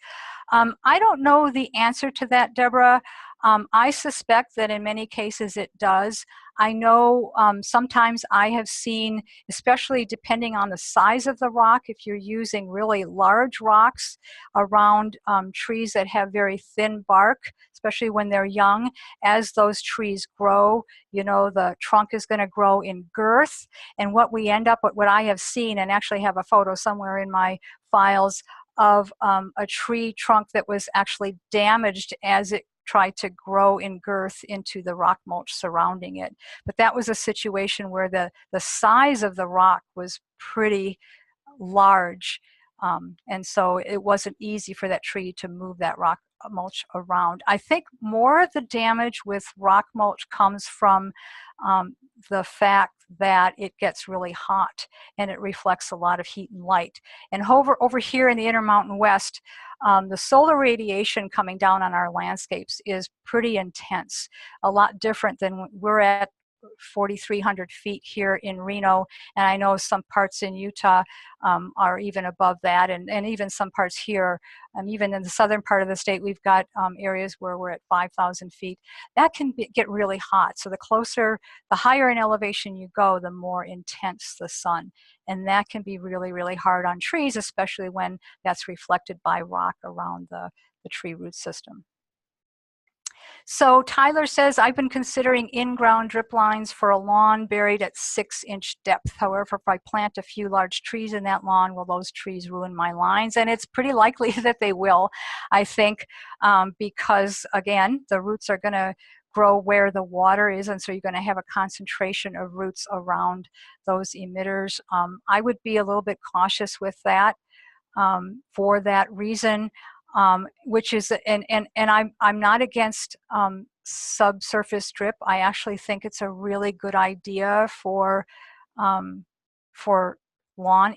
I don't know the answer to that, Deborah. I suspect that in many cases it does. I know sometimes I have seen, especially depending on the size of the rock, if you're using really large rocks around trees that have very thin bark, especially when they're young, as those trees grow, you know, the trunk is going to grow in girth. And what we end up with, what I have seen, and actually have a photo somewhere in my files of a tree trunk that was actually damaged as it tried to grow in girth into the rock mulch surrounding it. But that was a situation where the size of the rock was pretty large. And so it wasn't easy for that tree to move that rock mulch around. I think more of the damage with rock mulch comes from the fact that it gets really hot and it reflects a lot of heat and light. And over here in the Intermountain West, the solar radiation coming down on our landscapes is pretty intense, a lot different than we're at 4,300 feet here in Reno, and I know some parts in Utah are even above that, and even some parts here, even in the southern part of the state, we've got areas where we're at 5,000 feet. That can get really hot. So the higher in elevation you go, the more intense the sun, and that can be really, really hard on trees, especially when that's reflected by rock around the tree root system. So Tyler says, I've been considering in-ground drip lines for a lawn buried at 6-inch depth. However, if I plant a few large trees in that lawn, will those trees ruin my lines? And it's pretty likely that they will, I think, because, again, the roots are going to grow where the water is, and so you're going to have a concentration of roots around those emitters. I would be a little bit cautious with that for that reason. Which is, and I'm not against subsurface drip. I actually think it's a really good idea for lawn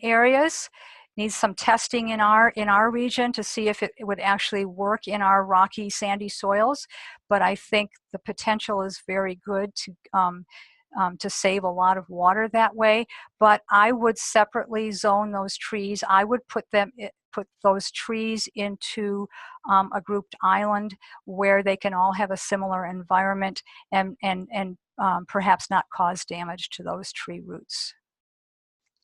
areas. Needs some testing in our region to see if it would actually work in our rocky, sandy soils. But I think the potential is very good to save a lot of water that way. But I would separately zone those trees. I would put those trees into a grouped island where they can all have a similar environment and perhaps not cause damage to those tree roots.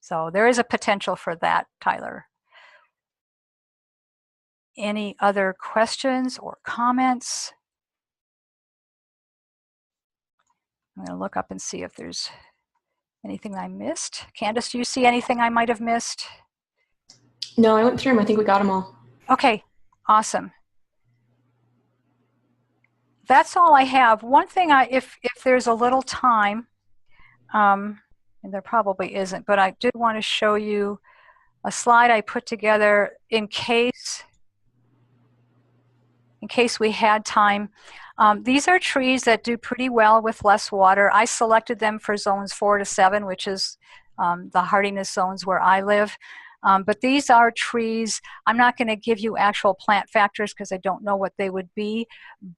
So there is a potential for that, Tyler. Any other questions or comments? I'm going to look up and see if there's anything I missed. Candace, do you see anything I might have missed? No, I went through them. I think we got them all. Okay, awesome. That's all I have. One thing, if there's a little time, and there probably isn't, but I did want to show you a slide I put together in case we had time. These are trees that do pretty well with less water. I selected them for zones 4 to 7, which is the hardiness zones where I live. But these are trees, I'm not going to give you actual plant factors because I don't know what they would be,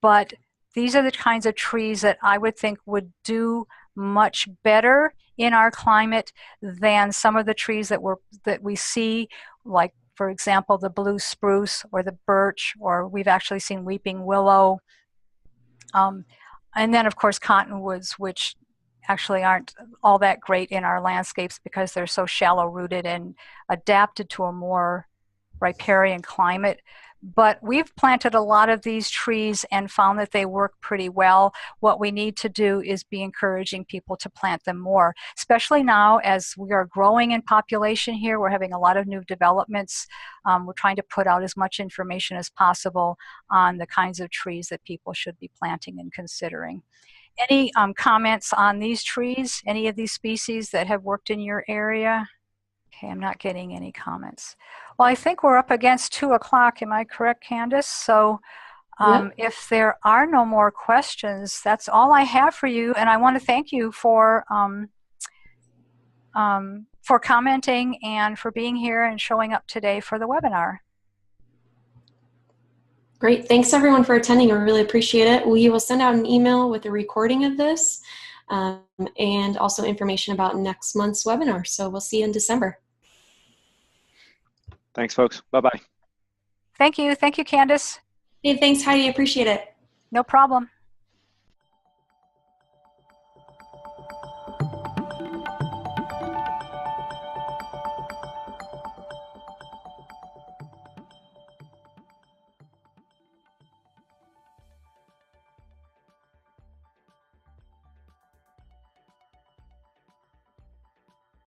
but these are the kinds of trees that I would think would do much better in our climate than some of the trees that we see, like for example, the blue spruce or the birch, or we've actually seen weeping willow. And then, of course, cottonwoods, which actually aren't all that great in our landscapes because they're so shallow rooted and adapted to a more riparian climate. But we've planted a lot of these trees and found that they work pretty well. What we need to do is be encouraging people to plant them more, especially now as we are growing in population here. We're having a lot of new developments. We're trying to put out as much information as possible on the kinds of trees that people should be planting and considering. Any comments on these trees? Any of these species that have worked in your area? Okay, I'm not getting any comments. Well, I think we're up against 2 o'clock. Am I correct, Candace? So Yep. if there are no more questions, that's all I have for you. And I want to thank you for commenting and for being here and showing up today for the webinar. Great. Thanks everyone for attending. I really appreciate it. We will send out an email with a recording of this and also information about next month's webinar. So we'll see you in December. Thanks, folks. Bye-bye. Thank you. Thank you, Candace. Hey, thanks, Heidi. Appreciate it. No problem.